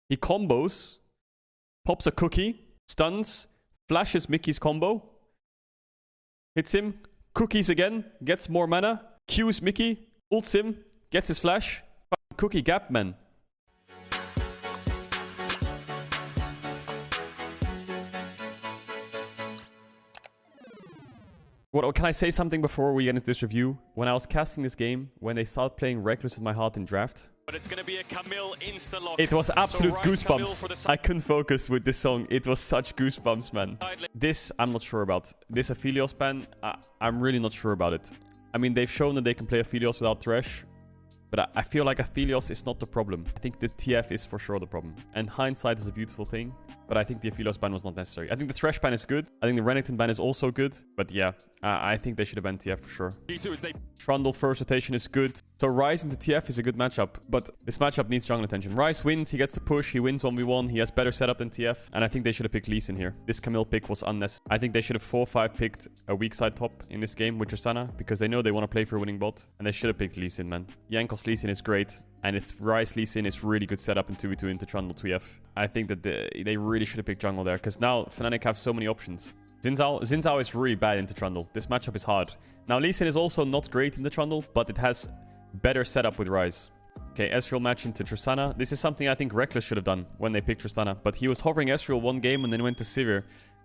He combos, pops a cookie, stuns, flashes Mickey's combo, hits him, cookies again, gets more mana, Qs Mickey, ults him, gets his flash. Cookie gap, man. What can I say something before we get into this review? When I was casting this game, when they started playing Reckless with my heart in draft, but it's gonna be a Camille insta-lock. It was absolute so goosebumps. I couldn't focus with this song. It was such goosebumps, man. This, I'm not sure about. This Aphelios ban, I'm really not sure about it. I mean, they've shown that they can play Aphelios without Thresh, but I feel like Aphelios is not the problem. I think the TF is for sure the problem. And hindsight is a beautiful thing, but I think the Aphelios ban was not necessary. I think the Thresh ban is good. I think the Renekton ban is also good, but yeah, I think they should have banned TF for sure. Trundle first rotation is good. So Ryze into TF is a good matchup, but this matchup needs jungle attention. Ryze wins, he gets the push, he wins 1v1, he has better setup than TF, and I think they should have picked Lee Sin here. This Camille pick was unnecessary. I think they should have 4-5 picked a weak side top in this game with Tristana, because they know they want to play for a winning bot, and they should have picked Lee Sin, man. Jankos Lee Sin is great, and it's Ryze Lee Sin is really good setup in 2v2 into Trundle 2F. I think that they really should have picked jungle there, because now Fnatic have so many options. Xin Zhao is really bad into Trundle. This matchup is hard. Now Lee Sin is also not great in the Trundle, but it has better setup with Ryze. Okay, Ezreal match into Tristana. This is something I think Reckless should have done when they picked Tristana, but he was hovering Ezreal one game and then went to Sivir.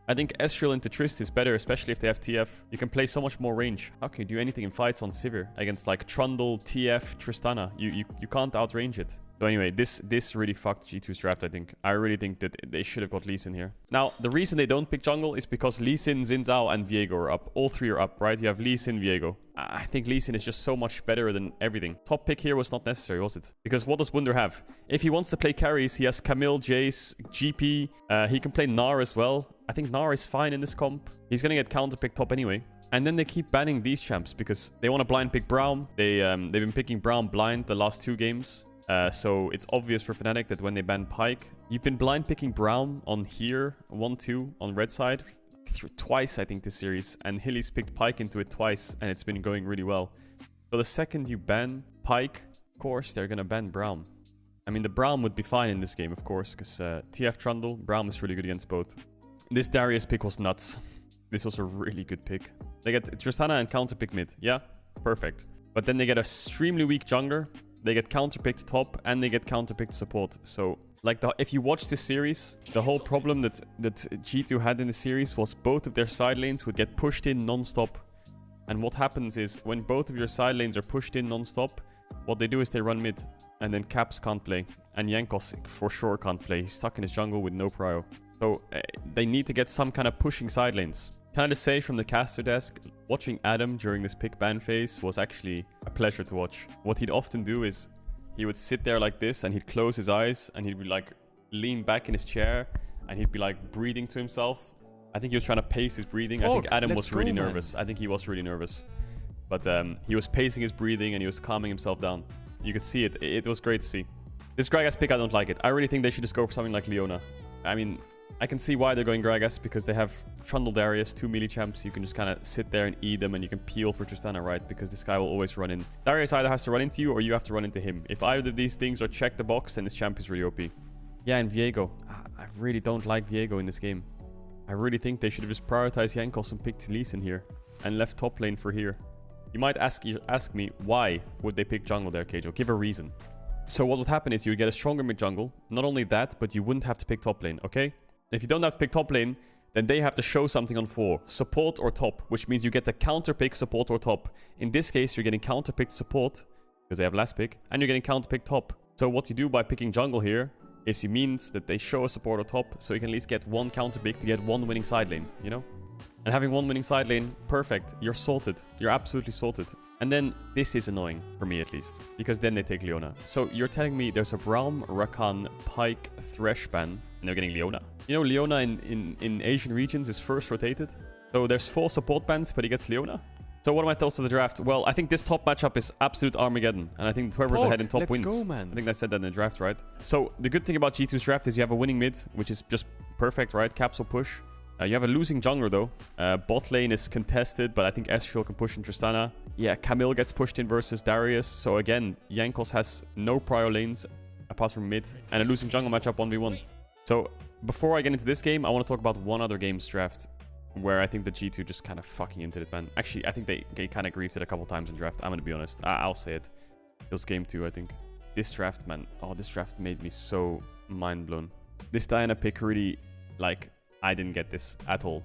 I think Ezreal into Trist is better, especially if they have TF. You can play so much more range. How can you do anything in fights on Sivir against like Trundle, TF, Tristana? You can't outrange it. So anyway, this really fucked G2's draft, I think. I really think that they should have got Lee Sin here. Now, the reason they don't pick jungle is because Lee Sin, Xin Zhao, and Viego are up. All three are up, right? You have Lee Sin, Viego. I think Lee Sin is just so much better than everything. Top pick here was not necessary, was it? Because what does Wunder have? If he wants to play carries, he has Camille, Jace, GP. He can play Gnar as well. I think Gnar is fine in this comp. He's going to get counterpicked top anyway. And then they keep banning these champs because they want to blind pick Braum. They've been picking Braum blind the last 2 games. So it's obvious for Fnatic that when they ban Pyke, you've been blind picking Braum on here, 1-2 on red side, twice I think this series, and Hilly's picked Pyke into it twice, and it's been going really well. So the second you ban Pyke, of course they're gonna ban Braum. I mean, the Braum would be fine in this game, of course, because TF Trundle, Braum is really good against both. This Darius pick was nuts. This was a really good pick. They get Tristana and counter pick mid, yeah, perfect. But then they get a extremely weak jungler. They get counterpicked top and they get counterpicked support. So, like, if you watch this series, the whole problem that G2 had in the series was both of their side lanes would get pushed in non-stop. And what happens is, when both of your side lanes are pushed in non-stop, what they do is they run mid. And then Caps can't play. And Jankos for sure can't play. He's stuck in his jungle with no prio. So, they need to get some kind of pushing side lanes. Can I just say from the caster desk, watching Adam during this pick ban phase was actually a pleasure to watch. What he'd often do is he would sit there like this and he'd close his eyes and he'd be like lean back in his chair and he'd be like breathing to himself. I think he was trying to pace his breathing. I think Adam was really nervous. I think he was really nervous. But he was pacing his breathing and he was calming himself down. You could see it. It was great to see. This Gragas pick, I don't like it. I really think they should just go for something like Leona. I mean, I can see why they're going Gragas, because they have Trundle Darius, 2 melee champs. You can just kind of sit there and eat them, and you can peel for Tristana, right? Because this guy will always run in. Darius either has to run into you, or you have to run into him. If either of these things are check the box, then this champ is really OP. Yeah, and Viego. I really don't like Viego in this game. I really think they should have just prioritized Jankos and picked Lee Sin here, and left top lane for here. You might ask me, why would they pick jungle there, Caedrel? Give a reason. So what would happen is you would get a stronger mid jungle. Not only that, but you wouldn't have to pick top lane, okay? If you don't have to pick top lane, then they have to show something on 4. Support or top, which means you get to counter-pick support or top. In this case, you're getting counter-picked support, because they have last pick, and you're getting counter-picked top. So what you do by picking jungle here is it means that they show a support or top, so you can at least get 1 counter-pick to get 1 winning side lane, you know? And having 1 winning side lane, perfect. You're sorted. You're absolutely sorted. And then this is annoying, for me at least, because then they take Leona. So you're telling me there's a Braum, Rakan, Pyke, Thresh ban, and they're getting Leona. You know, Leona in Asian regions is first rotated. So there's 4 support bans, but he gets Leona. So what are my thoughts of the draft? Well, I think this top matchup is absolute Armageddon. And I think whoever's ahead in top wins. Go, man. I think I said that in the draft, right? So the good thing about G2's draft is you have a winning mid, which is just perfect, right? Caps will push. You have a losing jungler, though. Bot lane is contested, but I think Ezreal can push in Tristana. Yeah, Camille gets pushed in versus Darius. So again, Jankos has no prio lanes. apart from mid, and a losing jungle matchup 1v1. So before I get into this game, I want to talk about one other game's draft where I think the G2 just kind of fucking into it, man. Actually, I think they kind of griefed it a couple times in draft. I'm going to be honest. I'll say it. It was game 2, I think. This draft, man. Oh, this draft made me so mind blown. This Diana pick really, like, I didn't get this at all.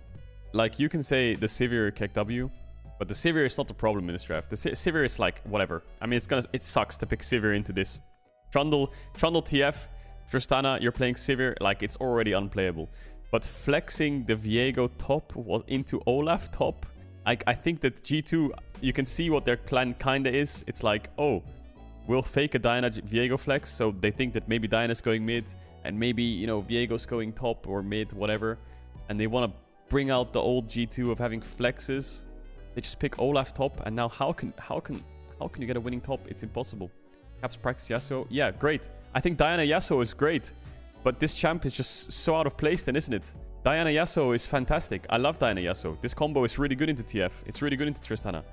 Like, you can say the Sivir KW, but the Sivir is not the problem in this draft. The Sivir is like, whatever. I mean, it sucks to pick Sivir into this. Trundle TF, Tristana, you're playing Sivir, like, it's already unplayable. But flexing the Viego top into Olaf top, I think that G2, you can see what their plan kinda is. It's like, oh, we'll fake a Diana Viego flex, so they think that maybe Diana's going mid, and maybe, you know, Viego's going top or mid, whatever. And they want to bring out the old G2 of having flexes. They just pick Olaf top, and now how can you get a winning top? It's impossible. Caps practice Yasuo. Yeah, great. I think Diana Yasuo is great. But this champ is just so out of place then, isn't it? Diana Yasuo is fantastic. I love Diana Yasuo. This combo is really good into TF. It's really good into Tristana.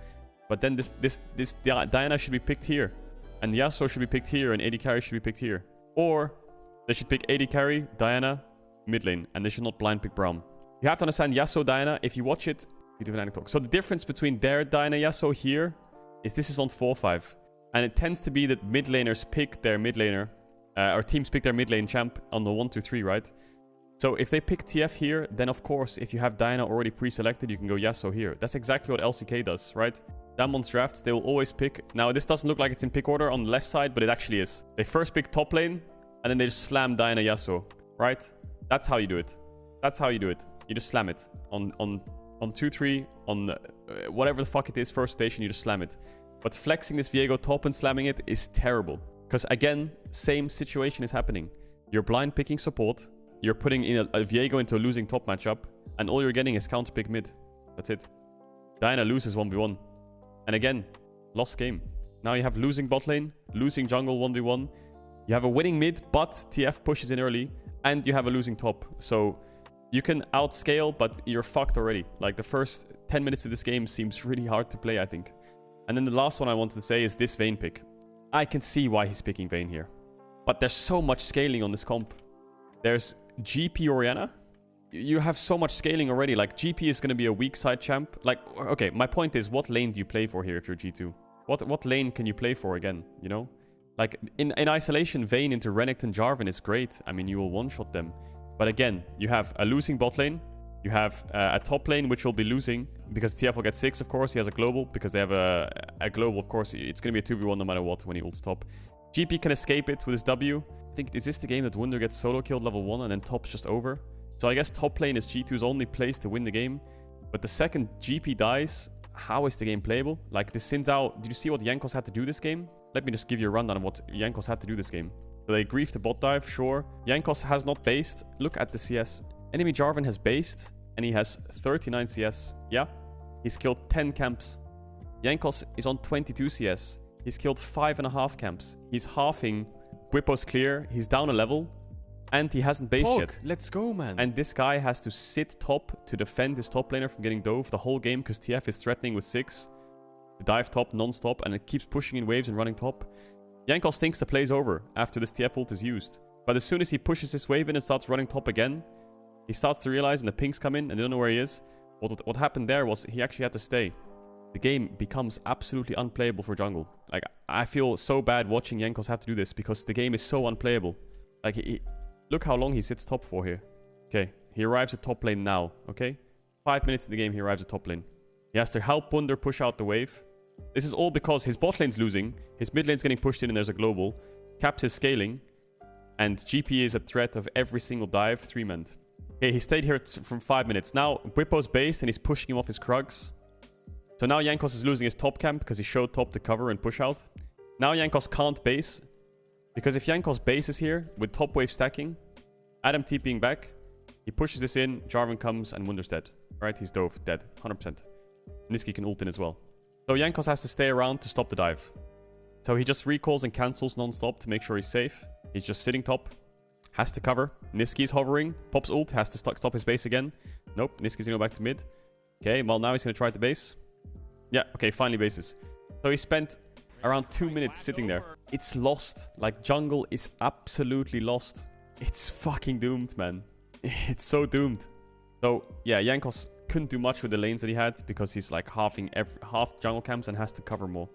But then this Diana should be picked here. And Yasuo should be picked here, and AD carry should be picked here. Or they should pick AD carry, Diana, mid lane. And they should not blind pick Braum. You have to understand Yasuo Diana. If you watch it, you do Fnatic talk. So the difference between their Diana Yasuo here is this is on 4-5. And it tends to be that mid laners pick their mid laner. Or teams pick their mid lane champ on the 1-2-3, right? So if they pick TF here, then of course, if you have Diana already pre-selected, you can go Yasuo here. That's exactly what LCK does, right? Damon's drafts, they will always pick. Now, this doesn't look like it's in pick order on the left side, but it actually is. They first pick top lane, and then they just slam Diana Yasuo, right? That's how you do it. That's how you do it. You just slam it. On 2-3, on whatever the fuck it is, first rotation, you just slam it. But flexing this Viego top and slamming it is terrible. Because again, same situation is happening. You're blind picking support. You're putting in a Viego into a losing top matchup. And all you're getting is counter pick mid. That's it. Diana loses 1v1. And again, lost game. Now you have losing bot lane, losing jungle 1v1. You have a winning mid, but TF pushes in early. And you have a losing top. So you can outscale, but you're fucked already. Like the first 10 minutes of this game seems really hard to play, I think. And then the last one I wanted to say is this Vayne pick. I can see why he's picking Vayne here. But there's so much scaling on this comp. There's GP Orianna. You have so much scaling already. Like, GP is going to be a weak side champ. Like, okay, my point is, what lane do you play for here if you're G2? What lane can you play for again, you know? Like, in isolation, Vayne into Renekton Jarvan is great. I mean, you will one-shot them. But again, you have a losing bot lane. You have a top lane, which will be losing. Because TF will get 6, of course. He has a global. Because they have a global, of course. It's going to be a 2v1 no matter what when he ults top. GP can escape it with his W. I think, is this the game that Wunder gets solo killed level 1 and then top's just over? So I guess top lane is G2's only place to win the game. But the second GP dies, how is the game playable? Like, this Xin Zhao, did you see what Jankos had to do this game? Let me just give you a rundown of what Jankos had to do this game. So they griefed the bot dive, sure. Jankos has not based. Look at the CS. Enemy Jarvan has based, and he has 39 CS. Yeah, he's killed 10 camps. Jankos is on 22 CS. He's killed 5.5 camps. He's halving. Bwipo's clear. He's down a level. And he hasn't based yet. Let's go, man. And this guy has to sit top to defend his top laner from getting dove the whole game because TF is threatening with 6. To dive top non-stop, and it keeps pushing in waves and running top. Jankos thinks the play's over after this TF ult is used. But as soon as he pushes his wave in and starts running top again, he starts to realize, and the pings come in and they don't know where he is. What happened there was he actually had to stay. The game becomes absolutely unplayable for jungle. Like, I feel so bad watching Jankos have to do this because the game is so unplayable. Like, look how long he sits top for here. Okay, he arrives at top lane now, okay? 5 minutes in the game, he arrives at top lane. He has to help Wunder push out the wave. This is all because his bot lane's losing, his mid lane's getting pushed in and there's a global, Caps is scaling, and GP is a threat of every single dive, 3-man. Okay, he stayed here from 5 minutes. Now, Bwipo's based and he's pushing him off his Krugs. So now Jankos is losing his top camp because he showed top to cover and push out. Now Jankos can't base, because if Jankos bases here with top wave stacking, Adam TPing back, he pushes this in, Jarvan comes and Wunder's dead. Right, he's dove, dead, 100%. Niski can ult in as well. So Jankos has to stay around to stop the dive. So he just recalls and cancels non-stop to make sure he's safe. He's just sitting top. Has to cover. Niski's hovering. Pops ult. Has to stop his base again. Nope. Niski's going to go back to mid. Okay, well now he's going to try to base. Yeah, okay, finally bases. So he spent around 2 minutes sitting there. it's lost. Like, jungle is absolutely lost. It's fucking doomed, man. It's so doomed. So, yeah, Jankos couldn't do much with the lanes that he had because he's like half jungle camps and has to cover more.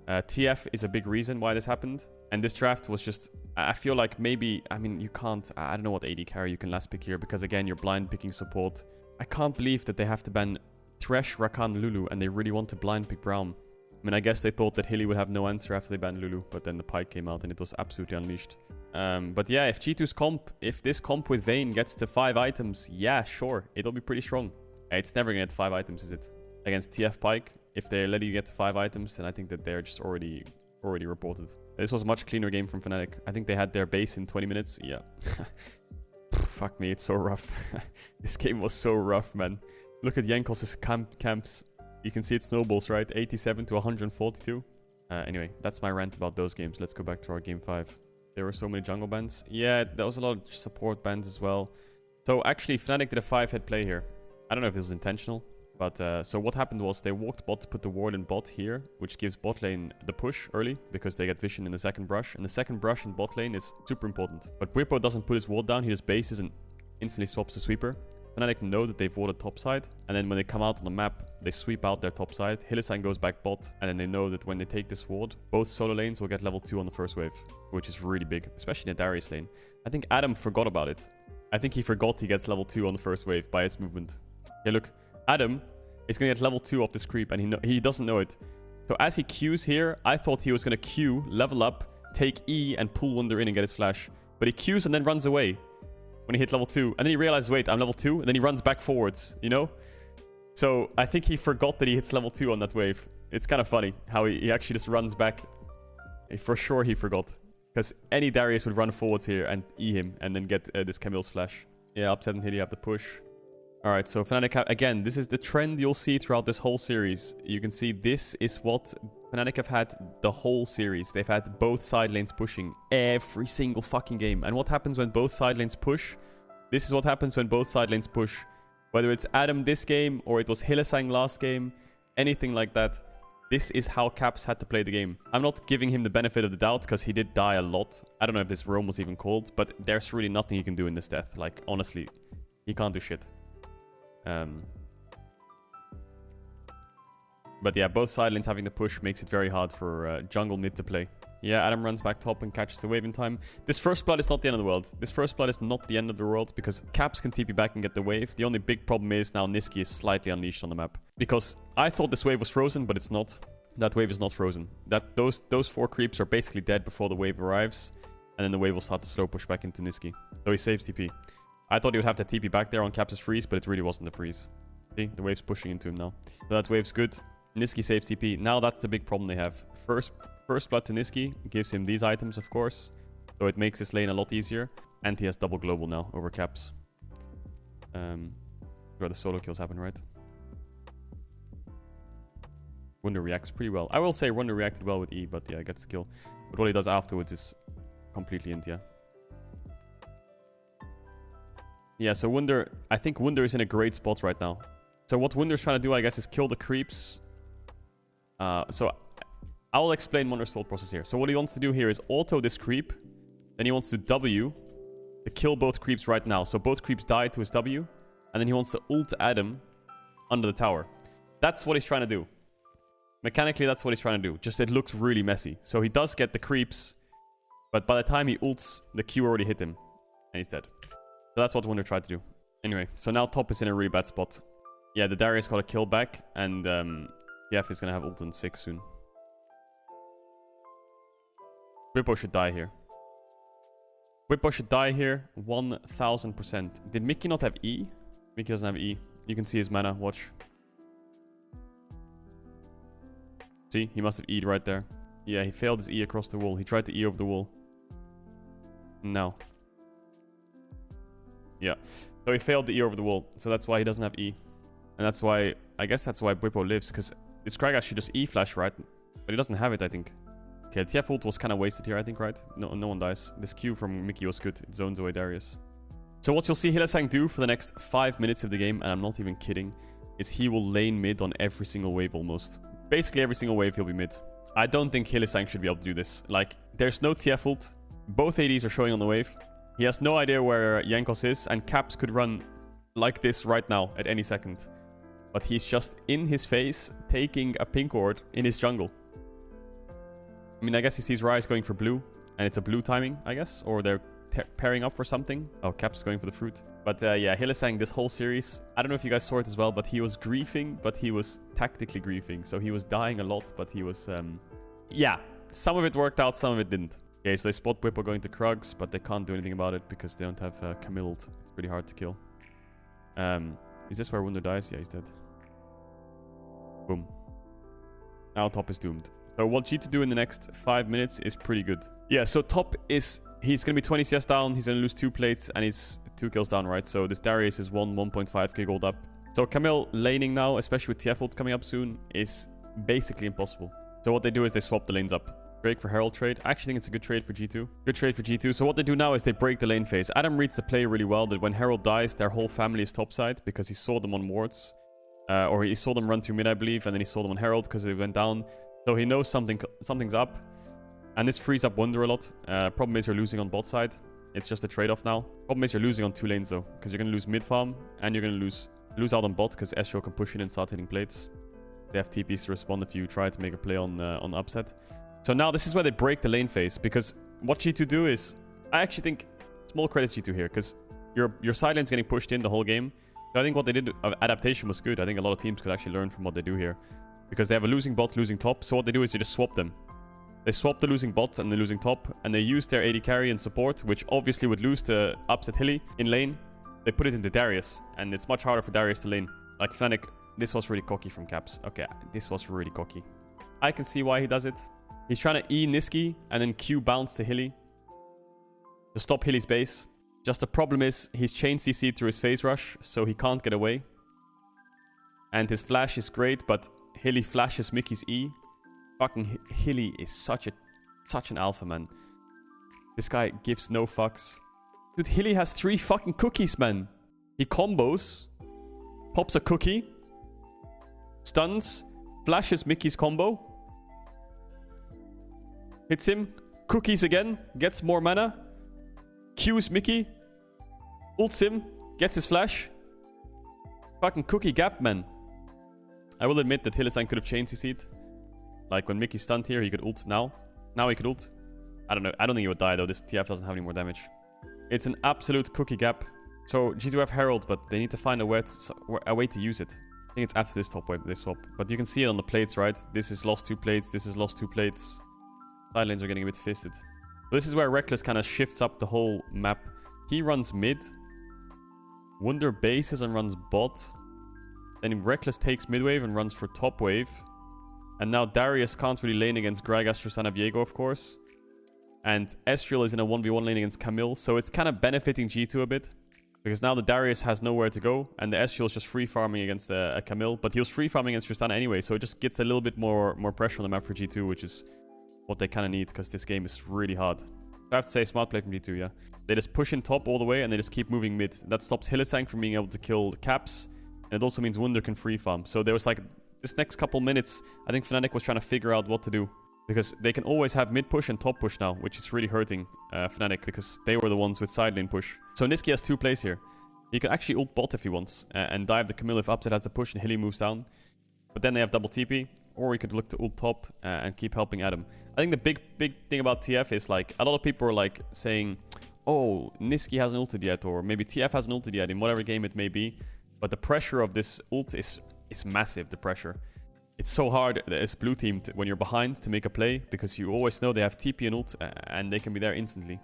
TF is a big reason why this happened. And this draft was just... I feel like maybe... I mean, you can't... I don't know what AD carry you can last pick here because, again, you're blind picking support. I can't believe that they have to ban Thresh, Rakan, Lulu, and they really want to blind pick Braum. I mean, I guess they thought that Hilly would have no answer after they banned Lulu, but then the Pyke came out and it was absolutely unleashed. But yeah, if G2's comp, if this comp with Vayne gets to 5 items, yeah, sure, it'll be pretty strong. It's never gonna get 5 items, is it? Against TF Pyke, if they let you get to 5 items, then I think that they're just already reported. This was a much cleaner game from Fnatic. I think they had their base in 20 minutes. Yeah. Fuck me, it's so rough. This game was so rough, man. Look at Jankos' camps. You can see it snowballs, right? 87 to 142. Anyway, that's my rant about those games. Let's go back to our game 5. There were so many jungle bans. Yeah, there was a lot of support bans as well. So actually, Fnatic did a 5-head play here. I don't know if this was intentional. But so what happened was they walked bot to put the ward in bot here, which gives bot lane the push early because they get vision in the second brush. And the second brush in bot lane is super important. But Bwipo doesn't put his ward down. He just bases and instantly swaps the sweeper. Fnatic know that they've warded top side. And then when they come out on the map, they sweep out their top side. Hylissang goes back bot. And then they know that when they take this ward, both solo lanes will get level 2 on the first wave, which is really big, especially in the Darius lane. I think Adam forgot about it. I think he forgot he gets level 2 on the first wave by his movement. Yeah, look. Adam is going to get level 2 off this creep, and he doesn't know it. So as he Qs here, I thought he was going to Q, level up, take E, and pull Wunder in and get his flash. But he Qs and then runs away when he hit level 2. And then he realizes, wait, I'm level 2? And then he runs back forwards, you know? So I think he forgot that he hits level 2 on that wave. It's kind of funny how he actually just runs back. For sure he forgot. Because any Darius would run forwards here and E him, and then get this Camille's flash. Yeah, upset and hit, you have the push. Alright, so Fnatic, again, this is the trend you'll see throughout this whole series. You can see this is what Fnatic have had the whole series. They've had both side lanes pushing every single fucking game. And what happens when both side lanes push? This is what happens when both side lanes push. Whether it's Adam this game or it was Hylissang last game, anything like that. This is how Caps had to play the game. I'm not giving him the benefit of the doubt because he did die a lot. I don't know if this roam was even called, but there's really nothing he can do in this death. Like, honestly, he can't do shit. But yeah, both side lanes having the push makes it very hard for jungle mid to play. Yeah, Adam runs back top and catches the wave in time. This first blood is not the end of the world. This first blood is not the end of the world because Caps can TP back and get the wave. The only big problem is now Niski is slightly unleashed on the map. Because I thought this wave was frozen, but it's not. That wave is not frozen. Those 4 creeps are basically dead before the wave arrives. And then the wave will start to slow push back into Niski. So he saves TP. I thought he would have to TP back there on Caps' freeze, but it really wasn't the freeze. See, the wave's pushing into him now. So that wave's good. Niski saves TP. Now that's the big problem they have. First blood to Niski gives him these items, of course. So it makes his lane a lot easier. And he has double global now over Caps. Where the solo kills happen, right? Wunder reacts pretty well. I will say Wunder reacted well with E, but yeah, gets the kill. But what he does afterwards is completely India. Yeah, so Wunder... I think Wunder is in a great spot right now. So what Wunder's trying to do, I guess, is kill the creeps. So I will explain Wunder's thought process here. So what he wants to do here is auto this creep. Then he wants to W to kill both creeps right now. So both creeps die to his W. And then he wants to ult Adam under the tower. That's what he's trying to do. Mechanically, that's what he's trying to do. Just it looks really messy. So he does get the creeps. But by the time he ults, the Q already hit him. And he's dead. So that's what Wunder tried to do. Anyway, so now top is in a really bad spot. Yeah, the Darius got a kill back. And Jeff is going to have ult in 6 soon. Bwipo should die here. Bwipo should die here 1000%. Did Mickey not have E? Mickey doesn't have E. You can see his mana. Watch. See? He must have E'd right there. Yeah, he failed his E across the wall. He tried to E over the wall. No. Yeah. So he failed the E over the wall. So that's why he doesn't have E. And that's why... I guess that's why Bwipo lives. Because this Kragas should just E flash, right? But he doesn't have it, I think. Okay, TF ult was kind of wasted here, I think, right? No one dies. This Q from Mickey was good. It zones away Darius. So what you'll see Hylissang do for the next 5 minutes of the game, and I'm not even kidding, is he will lane mid on every single wave almost. Basically every single wave he'll be mid. I don't think Hylissang should be able to do this. Like, there's no TF ult. Both ADs are showing on the wave. He has no idea where Jankos is, and Caps could run like this right now at any second. But he's just in his face, taking a pink ward in his jungle. I mean, I guess he sees Ryze going for blue, and it's a blue timing, I guess, or they're pairing up for something. Oh, Caps going for the fruit. But yeah, Hylissang, this whole series, I don't know if you guys saw it as well, but he was griefing, but he was tactically griefing. So he was dying a lot, but he was, yeah, some of it worked out, some of it didn't. Okay, so they spot Whippo going to Krugs, but they can't do anything about it because they don't have Camille ult. It's pretty hard to kill. Is this where Wunder dies? Yeah, he's dead. Boom. Now top is doomed. So what G to do in the next 5 minutes is pretty good. Yeah, so top is... He's going to be 20 CS down, he's going to lose 2 plates, and he's 2 kills down, right? So this Darius is 1.5k gold up. So Camille laning now, especially with TF ult coming up soon, is basically impossible. So what they do is they swap the lanes up. Drake for Herald trade. I actually think it's a good trade for G2. Good trade for G2. So what they do now is they break the lane phase. Adam reads the play really well that when Herald dies, their whole family is topside because he saw them on wards. Or he saw them run through mid, I believe, and then he saw them on Herald because they went down. So he knows something's up. And this frees up Wunder a lot. Problem is you're losing on bot side. It's just a trade-off now. Problem is you're losing on 2 lanes though, because you're going to lose mid farm and you're going to lose out on bot because Ezreal can push in and start hitting plates. They have TPs to respond if you try to make a play on upset. So now this is where they break the lane phase, because what G2 do is... I actually think small credit G2 here, because your side lane's getting pushed in the whole game. So I think what they did of adaptation was good. I think a lot of teams could actually learn from what they do here. Because they have a losing bot, losing top. So what they do is they just swap them. They swap the losing bot and the losing top, and they use their AD carry and support, which obviously would lose to upset Hilly in lane. They put it into Darius, and it's much harder for Darius to lane. Like Fnatic, this was really cocky from Caps. Okay, this was really cocky. I can see why he does it. He's trying to E Niski and then Q bounce to Hilly to stop Hilly's base. Just the problem is he's chain CC'd through his phase rush, so he can't get away. And his flash is great, but Hilly flashes Mickey's E. Fucking Hilly is such an alpha, man. This guy gives no fucks. Dude, Hilly has 3 fucking cookies, man. He combos, pops a cookie, stuns, flashes Mickey's combo, hits him, cookies again, gets more mana, Qs Mickey, ults him, gets his flash. Fucking cookie gap, man. I will admit that Hylissang could have chain CC'd. Like when Mickey stunned here, he could ult now. Now he could ult. I don't know. I don't think he would die though. This TF doesn't have any more damage. It's an absolute cookie gap. So G2 have Herald, but they need to find a way to use it. I think it's after this top wave they swap. But you can see it on the plates, right? This is lost 2 plates. This is lost 2 plates. Side lanes are getting a bit fisted. So this is where Reckless kind of shifts up the whole map. He runs mid. Wunder bases and runs bot. Then Reckless takes mid wave and runs for top wave. And now Darius can't really lane against Gragas, Tristana, Viego, of course. And Ezreal is in a 1v1 lane against Camille. So it's kind of benefiting G2 a bit. Because now the Darius has nowhere to go. And the Ezreal is just free farming against a Camille. But he was free farming against Tristana anyway. So it just gets a little bit more pressure on the map for G2. Which is what they kind of need. Because this game is really hard. I have to say, smart play from G2, yeah. They just push in top all the way. And they just keep moving mid. That stops Hylissang from being able to kill the Caps. And it also means Wunder can free farm. So there was like... This next couple minutes, I think Fnatic was trying to figure out what to do. Because they can always have mid push and top push now, which is really hurting Fnatic because they were the ones with side lane push. So Niski has 2 plays here. He can actually ult bot if he wants and dive the Camille if upset has the push and Hilly moves down. But then they have double TP, or he could look to ult top and keep helping Adam. I think the big thing about TF is like a lot of people are like saying, oh, Niski hasn't ulted yet, or maybe TF hasn't ulted yet in whatever game it may be. But the pressure of this ult is massive, the pressure. It's so hard as blue team when you're behind to make a play because you always know they have TP and ult and they can be there instantly.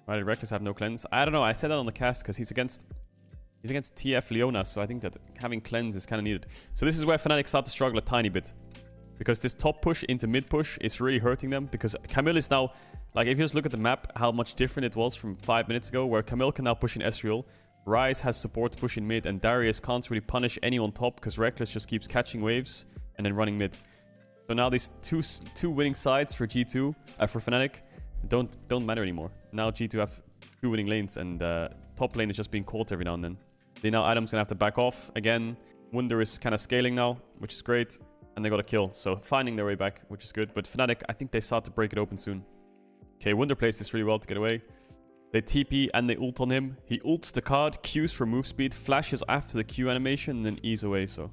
Right, Reckless have no cleanse. I don't know, I said that on the cast because he's against TF Leona, so I think that having cleanse is kind of needed. So this is where Fnatic start to struggle a tiny bit. Because this top push into mid push is really hurting them because Camille is now, like if you just look at the map, how much different it was from 5 minutes ago where Camille can now push in Ezreal. Ryze has support to push in mid, and Darius can't really punish anyone top because Reckless just keeps catching waves and then running mid. So now these two winning sides for G2, for Fnatic, don't matter anymore. Now G2 have 2 winning lanes, and top lane is just being caught every now and then. Now Adam's gonna have to back off again. Wunder is kind of scaling now, which is great. and they got a kill. So finding their way back, which is good. But Fnatic, I think they start to break it open soon. Okay, Wunder plays this really well to get away. They TP and they ult on him. He ults the card, Qs for move speed, flashes after the Q animation, and then E's away. So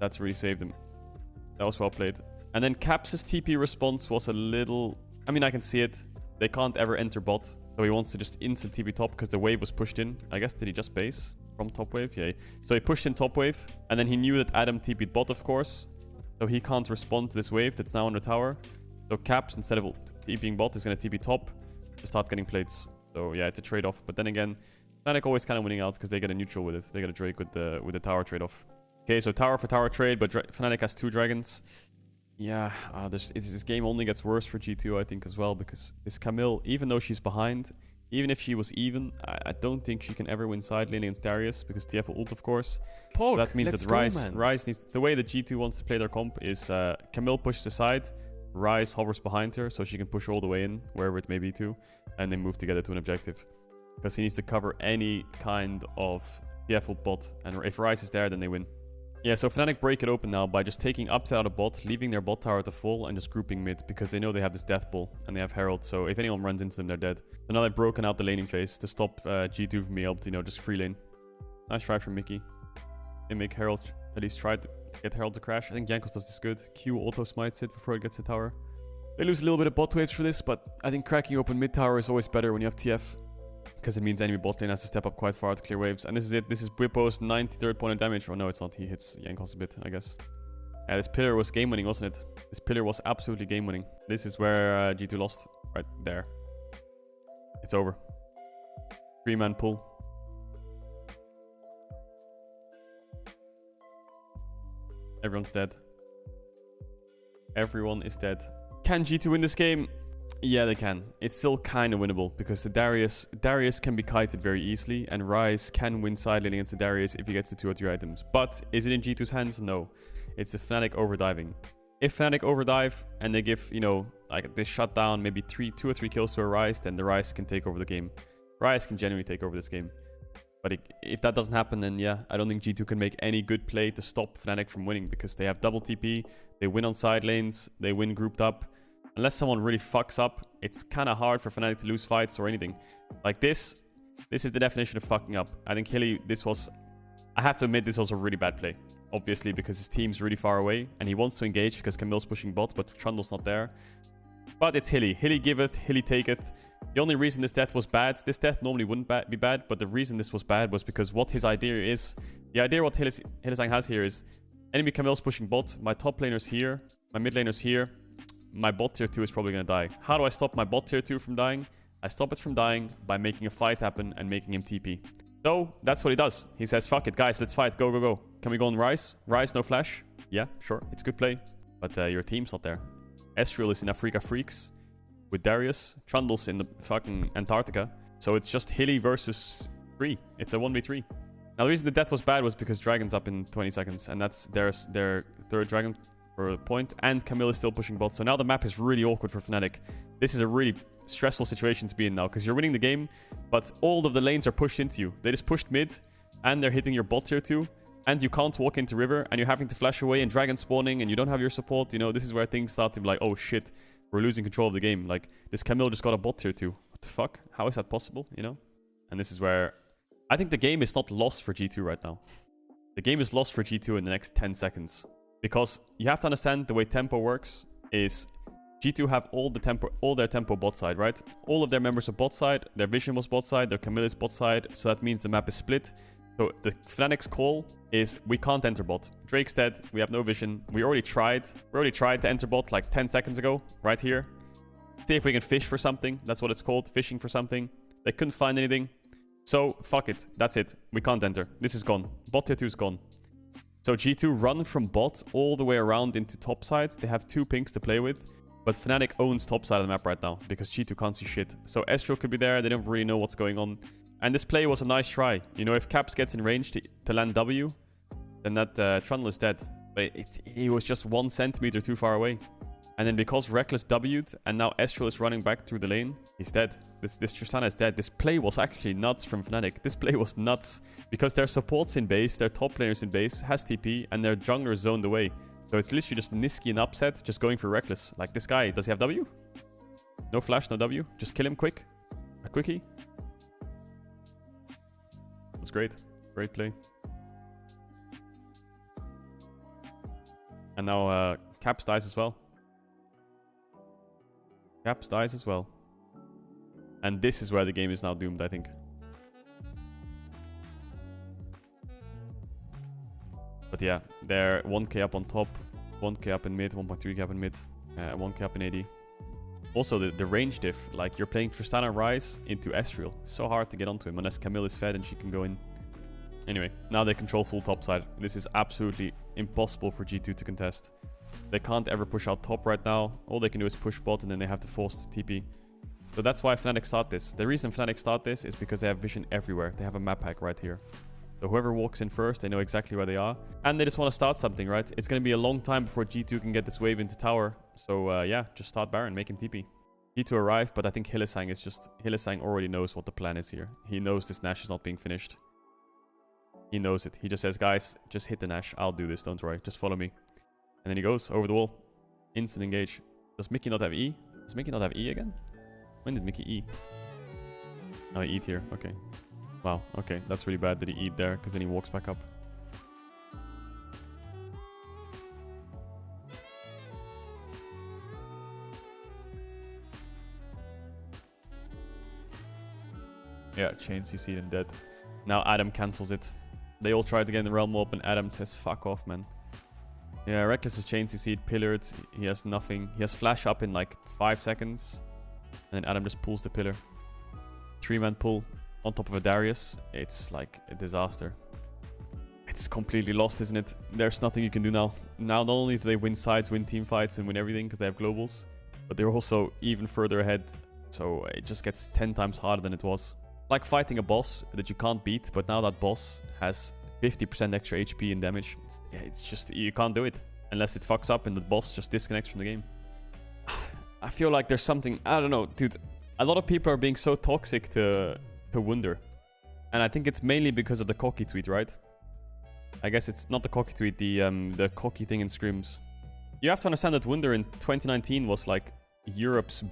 that's really saved him. That was well played. And then Caps' TP response was a little... I mean, I can see it. They can't ever enter bot. So he wants to just instant TP top because the wave was pushed in. I guess, did he just base from top wave? Yeah. So he pushed in top wave. And then he knew that Adam TP'd bot, of course. So he can't respond to this wave that's now on the tower. So Caps, instead of TPing bot, is going to TP top to start getting plates. So yeah, it's a trade-off. But then again, Fnatic always kind of winning out because they get a neutral with it. They get a Drake with the tower trade-off. Okay, so tower for tower trade, but Fnatic has 2 dragons. Yeah, this game only gets worse for G2, I think, as well, because this Camille, even though she's behind, even if she was even, I don't think she can ever win side lane against Darius, because TF will ult, of course. Pog, that means that Ryze needs... The way that G2 wants to play their comp is Camille pushes aside, Ryze hovers behind her, so she can push all the way in, wherever it may be to, and they move together to an objective. Because he needs to cover any kind of TF ult bot, and if Ryze is there, then they win. Yeah, so Fnatic break it open now by just taking upside out of bot, leaving their bot tower to full, and just grouping mid, because they know they have this death ball, and they have Herald, so if anyone runs into them, they're dead. So now they've broken out the laning phase to stop G2 from being able to, just free lane. Nice try from Mickey. They make Herald at least try to get Herald to crash. I think Jankos does this good. Q auto smites it before it gets the tower. They lose a little bit of bot waves for this, but I think cracking open mid tower is always better when you have TF, because it means enemy bot lane has to step up quite far to clear waves. And this is it. This is Bwipo's 93rd point of damage. Oh no, it's not. He hits Jankos a bit, I guess. Yeah, this pillar was game winning, wasn't it? This pillar was absolutely game winning. This is where G2 lost. Right there. It's over. 3-man pull. Everyone's dead. Everyone is dead. Can G2 win this game? Yeah, they can. It's still kind of winnable because the Darius can be kited very easily, and Ryze can win side lane against the Darius if he gets the 2 or 3 items. But is it in G2's hands? No. It's a Fnatic overdiving. If Fnatic overdive and they give, like they shut down maybe 2 or 3 kills to a Ryze, then the Ryze can take over the game. Ryze can genuinely take over this game. But if that doesn't happen, then yeah, I don't think G2 can make any good play to stop Fnatic from winning, because they have double TP, they win on side lanes, they win grouped up. Unless someone really fucks up, it's kind of hard for Fnatic to lose fights or anything. Like this is the definition of fucking up. I think Hilly, I have to admit, this was a really bad play. Obviously, because his team's really far away, and he wants to engage because Camille's pushing bot, but Trundle's not there. But it's Hilly. Hilly giveth, Hilly taketh. The only reason this death was bad, this death normally wouldn't be bad, but the reason this was bad was because what his idea is, the idea what Hylissang has here is, enemy Camille's pushing bot, my top laner's here, my mid laner's here, my bot tier 2 is probably going to die. How do I stop my bot tier 2 from dying? I stop it from dying by making a fight happen and making him TP. So that's what he does. He says, fuck it, guys, let's fight, go, go, go. Can we go on Ryze? Ryze, no flash? Yeah, sure, it's good play. But your team's not there. Ezreal is in Africa Freaks with Darius. Trundle's in the fucking Antarctica. So it's just Hilly versus 3. It's a 1v3. Now the reason the death was bad was because Dragon's up in 20 seconds. And that's their 3rd Dragon for a point. And Camille is still pushing bot. So now the map is really awkward for Fnatic. This is a really stressful situation to be in now, because you're winning the game, but all of the lanes are pushed into you. They just pushed mid, and they're hitting your bot tier 2. And you can't walk into river, and you're having to flash away, and Dragon spawning, and you don't have your support. This is where things start to be like, oh shit, we're losing control of the game. Like, this Camille just got a bot tier 2. What the fuck? How is that possible, And this is where I think the game is not lost for G2 right now. The game is lost for G2 in the next 10 seconds. Because you have to understand the way tempo works is G2 have all their tempo bot side, right? All of their members are bot side, their vision was bot side, their Camille is bot side, so that means the map is split. So the Fnatic's call is, we can't enter bot. Drake's dead, we have no vision. We already tried to enter bot like 10 seconds ago, right here. See if we can fish for something. That's what it's called, fishing for something. They couldn't find anything. So, fuck it. That's it. We can't enter. This is gone. Bot tier 2 is gone. So G2 run from bot all the way around into top side. They have 2 pinks to play with. But Fnatic owns top side of the map right now, because G2 can't see shit. So Ezreal could be there. They don't really know what's going on. And this play was a nice try. If Caps gets in range to land W, then that Trundle is dead. But he was just 1 centimeter too far away. And then because Reckless W'd, and now Ezreal is running back through the lane, he's dead. This Tristana is dead. This play was actually nuts from Fnatic. This play was nuts. Because their support's in base, their top laners in base, has TP, and their jungler is zoned away. So it's literally just Niski and upset, just going for reckless. Like this guy, does he have W? No flash, no W. Just kill him quick. A quickie. That's great. Great play. And now Caps dies as well. Caps dies as well. And this is where the game is now doomed, I think. But yeah, they're 1k up on top, 1k up in mid, 1.3k up in mid, 1k up in AD. Also, the range diff, like you're playing Tristana Ryze into Ezreal. It's so hard to get onto him unless Camille is fed and she can go in. Anyway, now they control full top side. This is absolutely impossible for G2 to contest. They can't ever push out top right now. All they can do is push bot and then they have to force TP. So that's why Fnatic start this. The reason Fnatic start this is because they have vision everywhere. They have a map hack right here. So whoever walks in first, they know exactly where they are. And they just want to start something, right? It's going to be a long time before G2 can get this wave into tower. So yeah, just start Baron, make him TP. G2 arrive, but I think Hylissang is just... Hylissang already knows what the plan is here. He knows this Nash is not being finished. He knows it. He just says, guys, just hit the Nash. I'll do this, don't worry. Just follow me. And then he goes over the wall. Instant engage. Does Mickey not have E? Does Mickey not have E again? When did Mickey E? Oh, he eat here. Okay. Wow, okay. That's really bad that he eat there, because then he walks back up. Yeah, chain CC'd and dead. Now Adam cancels it. They all try to get in the realm warp, and Adam says, fuck off, man. Yeah, Reckless is chain CC'd, pillared. He has nothing. He has flash up in like 5 seconds. And then Adam just pulls the pillar. 3-man pull on top of a Darius. It's like a disaster. It's completely lost, isn't it? There's nothing you can do now. Now, not only do they win sides, win team fights, and win everything because they have globals, but they're also even further ahead. So it just gets 10 times harder than it was. Like fighting a boss that you can't beat, but now that boss has 50% extra HP and damage. Yeah, it's just, you can't do it unless it fucks up and the boss just disconnects from the game. I feel like there's something, I don't know, dude. A lot of people are being so toxic to Wunder. And I think it's mainly because of the cocky tweet, right? I guess it's not the cocky tweet, the cocky thing in scrims. You have to understand that Wunder in 2019 was like Europe's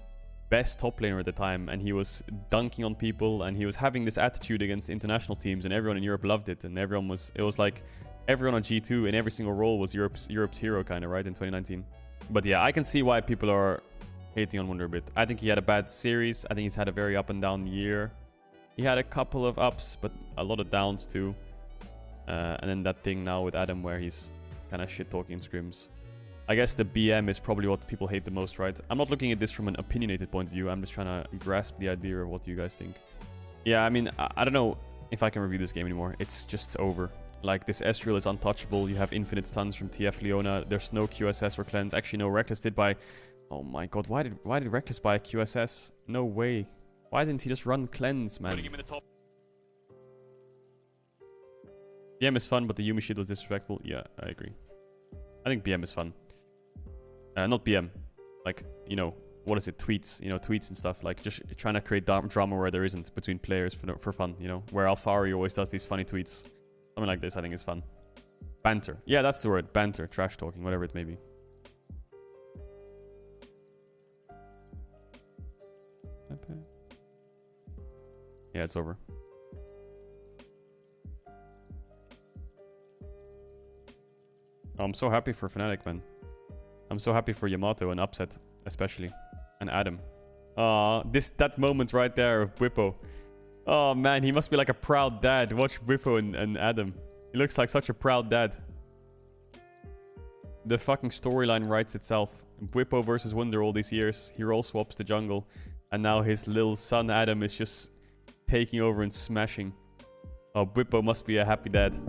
best top laner at the time, and he was dunking on people, and he was having this attitude against international teams, and everyone in Europe loved it, and everyone was, it was like everyone on G2 in every single role was Europe's hero kind of, right, in 2019. But yeah, I can see why people are hating on Wunder a bit. I think he had a bad series. I think he's had a very up and down year. He had a couple of ups, but a lot of downs too. And then that thing now with Adam where he's kind of shit-talking scrims. I guess the BM is probably what people hate the most, right? I'm not looking at this from an opinionated point of view. I'm just trying to grasp the idea of what you guys think. Yeah, I mean, I don't know if I can review this game anymore. It's just over. Like, this Ezreal is untouchable. You have infinite stuns from TF Leona. There's no QSS or cleanse. Actually, no, Reckless did buy... Oh my god, why did Reckless buy a QSS? No way. Why didn't he just run cleanse, man? Putting him in the top. BM is fun, but the Yumi shit was disrespectful. Yeah, I agree. I think BM is fun. Not BM. Like, you know, what is it? Tweets. You know, tweets and stuff. Like, just trying to create drama where there isn't between players for fun, you know? Where Alfari always does these funny tweets. Something like this, I think, is fun. Banter. Yeah, that's the word. Banter. Trash talking. Whatever it may be. Yeah, it's over. I'm so happy for Fnatic, man. I'm so happy for Yamato and Upset, especially. And Adam. That moment right there of Bwipo. Oh man, he must be like a proud dad. Watch Bwipo and Adam. He looks like such a proud dad. The fucking storyline writes itself. Bwipo versus Wunder all these years. He role swaps the jungle. And now his little son Adam is just taking over and smashing. Oh, Bwipo must be a happy dad.